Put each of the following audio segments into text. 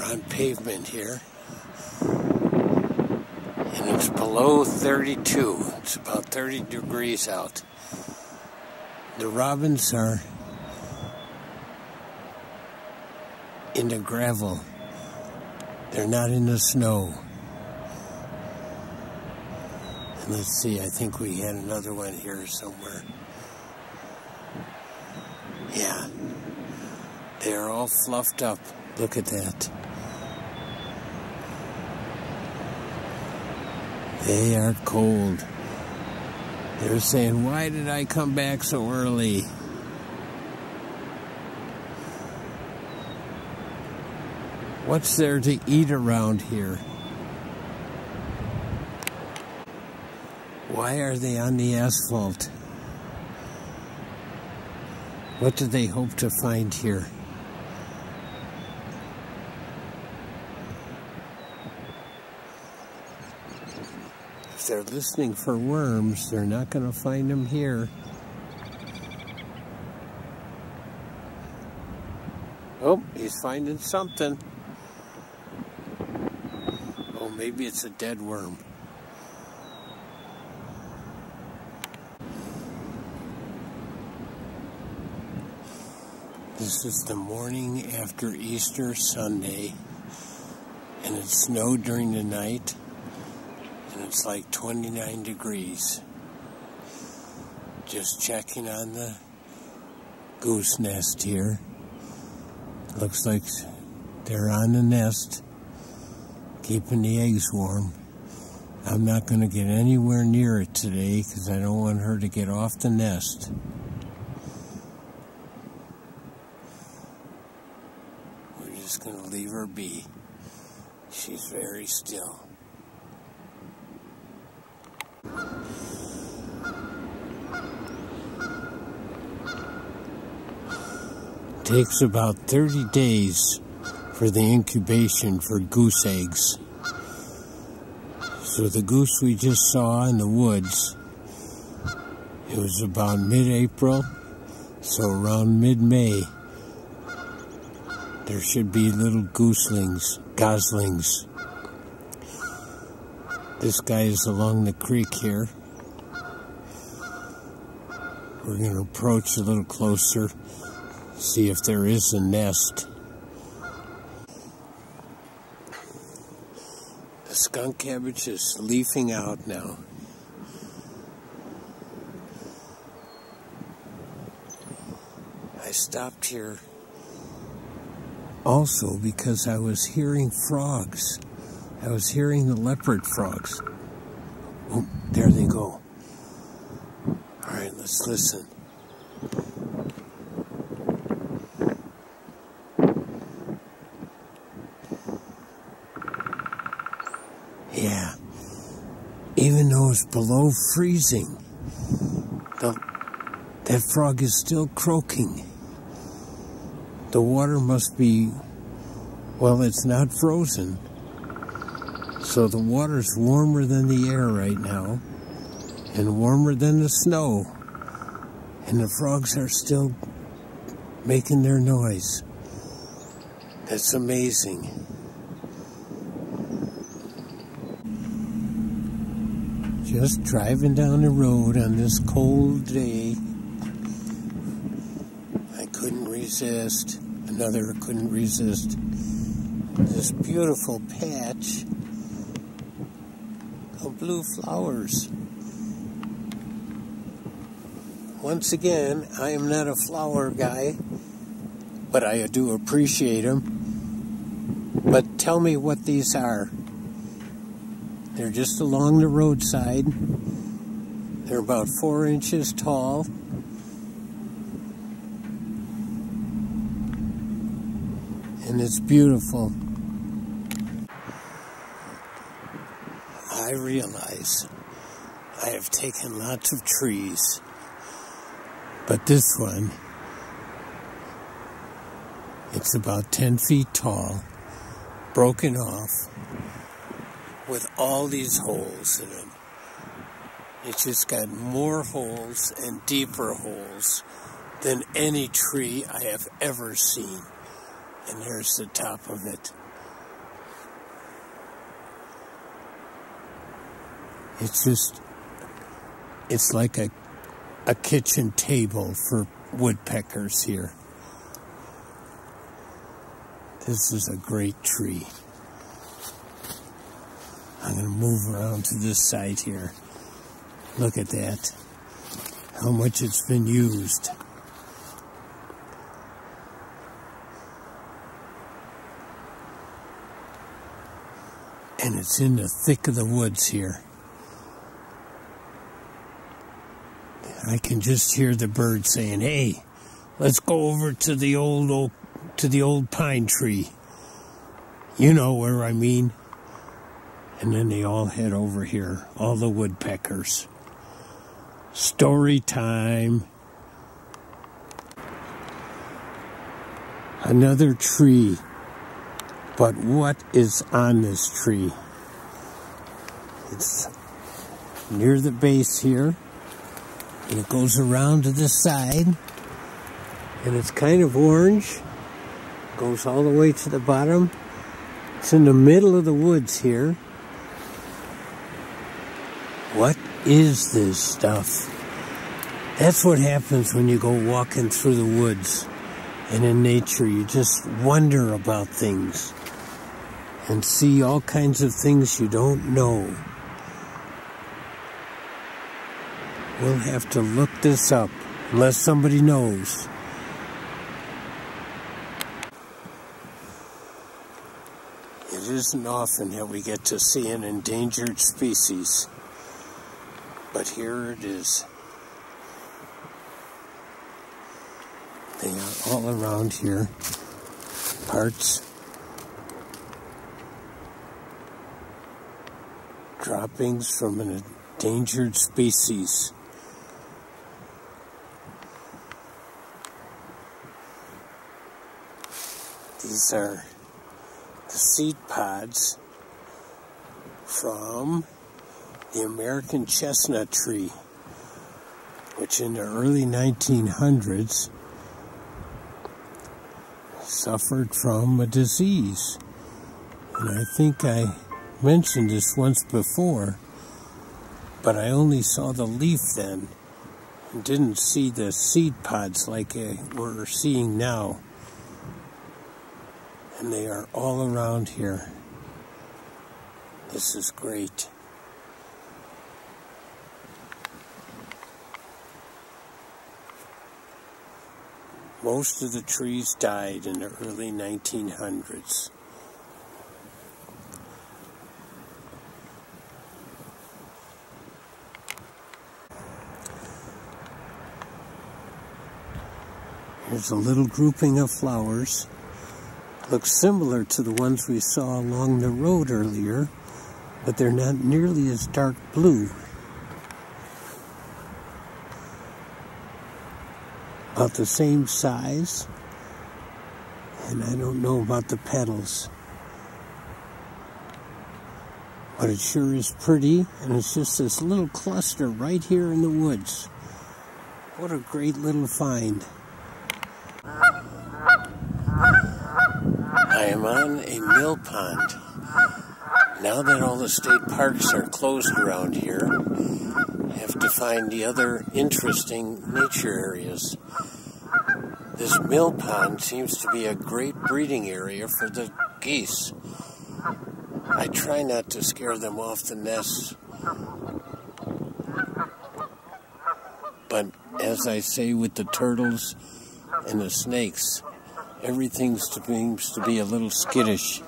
on pavement here, and it's below 32. It's about 30 degrees out. The robins are in the gravel. They're not in the snow. And let's see, I think we had another one here somewhere. Yeah, they're all fluffed up. Look at that. They are cold. They're saying, why did I come back so early? What's there to eat around here? Why are they on the asphalt? What do they hope to find here? If they're listening for worms, they're not going to find them here. Oh, he's finding something. Oh, maybe it's a dead worm. This is the morning after Easter Sunday, and it snowed during the night, and it's like 29 degrees. Just checking on the goose nest here. Looks like they're on the nest, keeping the eggs warm. I'm not going to get anywhere near it today because I don't want her to get off the nest. Just going to leave her be. She's very still. Takes about 30 days for the incubation for goose eggs. So the goose we just saw in the woods, it was about mid-April, so around mid-May, there should be little goslings. This guy is along the creek here. We're going to approach a little closer, see if there is a nest. The skunk cabbage is leafing out now. I stopped here also because I was hearing frogs. I was hearing the leopard frogs. Oh, there they go. All right, let's listen. Yeah, even though it's below freezing, that frog is still croaking. The water must be, well, it's not frozen. So the water's warmer than the air right now, and warmer than the snow. And the frogs are still making their noise. That's amazing. Just driving down the road on this cold day. I couldn't resist. Another couldn't resist. This beautiful patch of blue flowers. Once again, I am not a flower guy, but I do appreciate them. But tell me what these are. They're just along the roadside. They're about 4 inches tall. And it's beautiful. I realize I have taken lots of trees, but this one, it's about 10 feet tall, broken off, with all these holes in them. It's just got more holes and deeper holes than any tree I have ever seen. And there's the top of it. It's like a kitchen table for woodpeckers here. This is a great tree. I'm going to move around to this side here. Look at that. How much it's been used. And it's in the thick of the woods here. I can just hear the birds saying, "Hey, let's go over to the old pine tree." You know where I mean. And then they all head over here, all the woodpeckers. Story time. Another tree. But what is on this tree? It's near the base here. And it goes around to the side. And it's kind of orange. Goes all the way to the bottom. It's in the middle of the woods here. What is this stuff? That's what happens when you go walking through the woods and in nature. You just wonder about things and see all kinds of things you don't know. We'll have to look this up unless somebody knows. It isn't often that we get to see an endangered species. But here it is. They are all around here. Parts droppings from an endangered species. These are the seed pods from the American chestnut tree, which in the early 1900s suffered from a disease. And I think I mentioned this once before, but I only saw the leaf then and didn't see the seed pods like we're seeing now. And they are all around here. This is great. Most of the trees died in the early 1900s. Here's a little grouping of flowers. Looks similar to the ones we saw along the road earlier, but they're not nearly as dark blue. About the same size, and I don't know about the petals, but it sure is pretty, and it's just this little cluster right here in the woods. What a great little find. I am on a mill pond. Now that all the state parks are closed around here, I have to find the other interesting nature areas. This mill pond seems to be a great breeding area for the geese. I try not to scare them off the nests, but as I say with the turtles and the snakes, everything seems to be a little skittish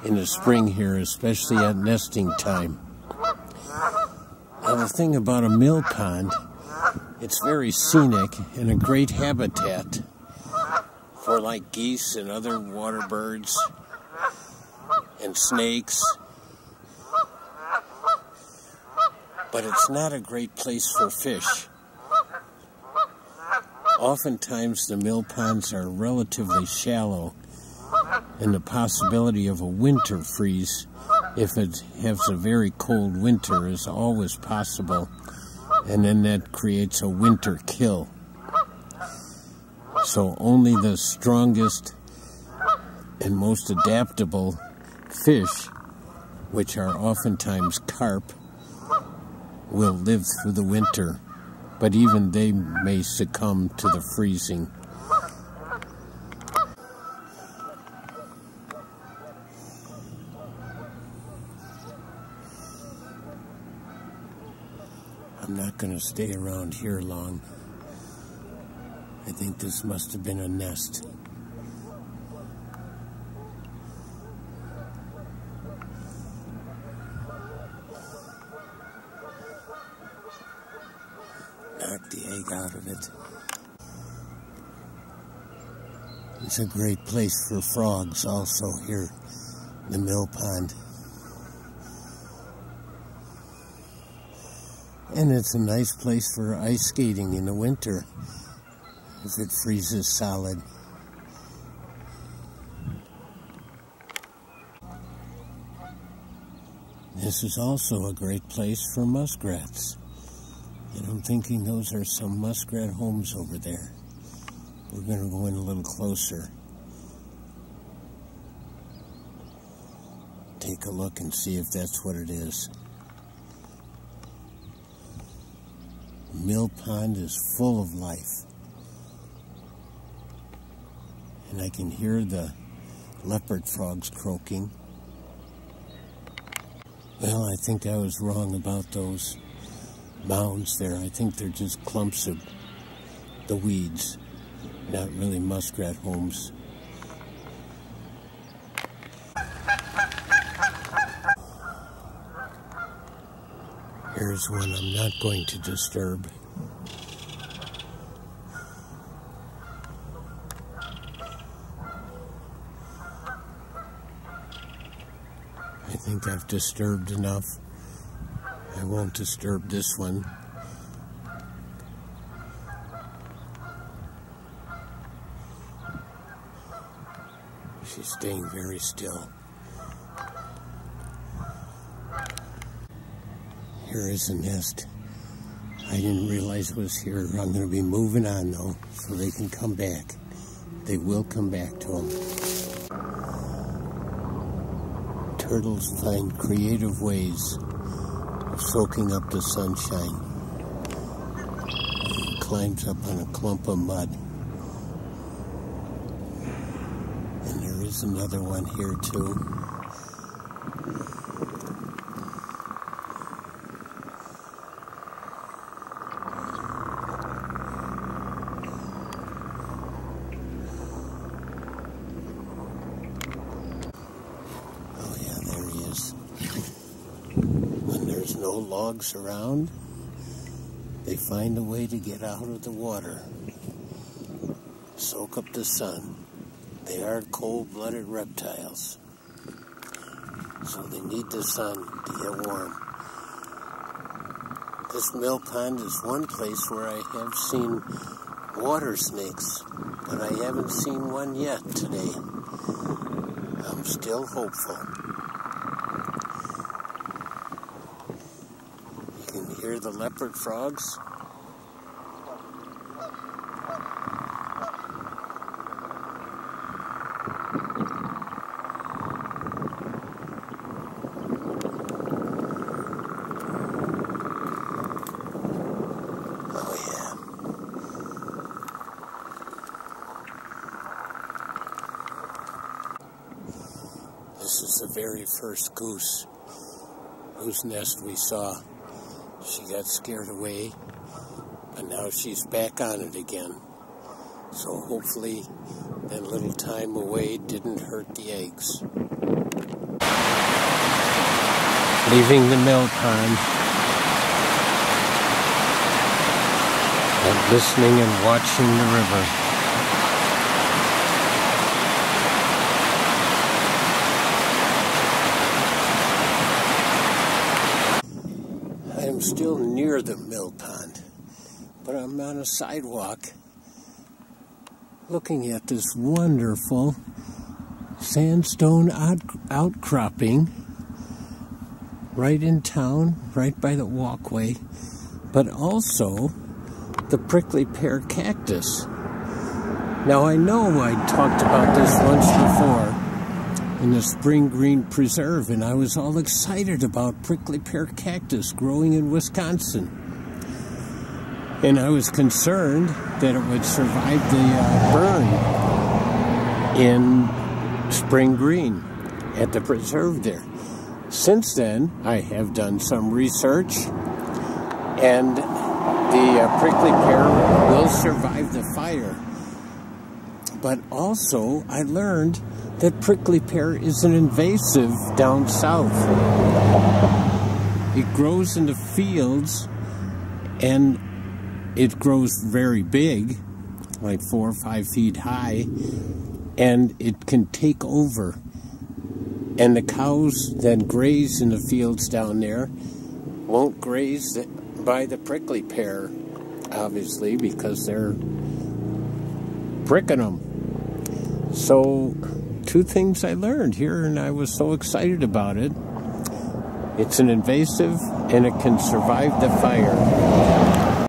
in the spring here, especially at nesting time. Now the thing about a mill pond, it's very scenic and a great habitat for like geese and other water birds and snakes. But it's not a great place for fish. Oftentimes the mill ponds are relatively shallow, and the possibility of a winter freeze, if it has a very cold winter, is always possible, and then that creates a winter kill. So only the strongest and most adaptable fish, which are oftentimes carp, will live through the winter, but even they may succumb to the freezing. I'm not going to stay around here long. I think this must have been a nest. Knock the egg out of it. It's a great place for frogs also here, the mill pond. And it's a nice place for ice skating in the winter if it freezes solid. This is also a great place for muskrats. And I'm thinking those are some muskrat homes over there. We're going to go in a little closer. Take a look and see if that's what it is. Mill pond is full of life. And I can hear the leopard frogs croaking. Well, I think I was wrong about those mounds there. I think they're just clumps of the weeds, not really muskrat homes. Here's one I'm not going to disturb. I think I've disturbed enough. I won't disturb this one. She's staying very still. Here is a nest. I didn't realize it was here. I'm going to be moving on though, so they can come back. They will come back to them. Turtles find creative ways of soaking up the sunshine. He climbs up on a clump of mud. And there is another one here too. No logs around, they find a way to get out of the water, soak up the sun. They are cold-blooded reptiles, so they need the sun to get warm. This mill pond is one place where I have seen water snakes, but I haven't seen one yet today. I'm still hopeful. Hear the leopard frogs. Oh yeah. This is the very first goose whose nest we saw. She got scared away, but now she's back on it again. So hopefully that little time away didn't hurt the eggs. Leaving the mill pond and listening and watching the river. I'm still near the mill pond, but I'm on a sidewalk looking at this wonderful sandstone outcropping right in town, right by the walkway, but also the prickly pear cactus. Now I know I talked about this once before, in the Spring Green Preserve, and I was all excited about prickly pear cactus growing in Wisconsin. And I was concerned that it would survive the burn in Spring Green at the preserve there. Since then, I have done some research, and the prickly pear will survive the fire. But also, I learned that prickly pear is an invasive down south. It grows in the fields, and it grows very big, like 4 or 5 feet high, and it can take over. And the cows that graze in the fields down there won't graze by the prickly pear, obviously, because they're pricking them. So, 2 things I learned here, and I was so excited about it. It's an invasive, and it can survive the fire.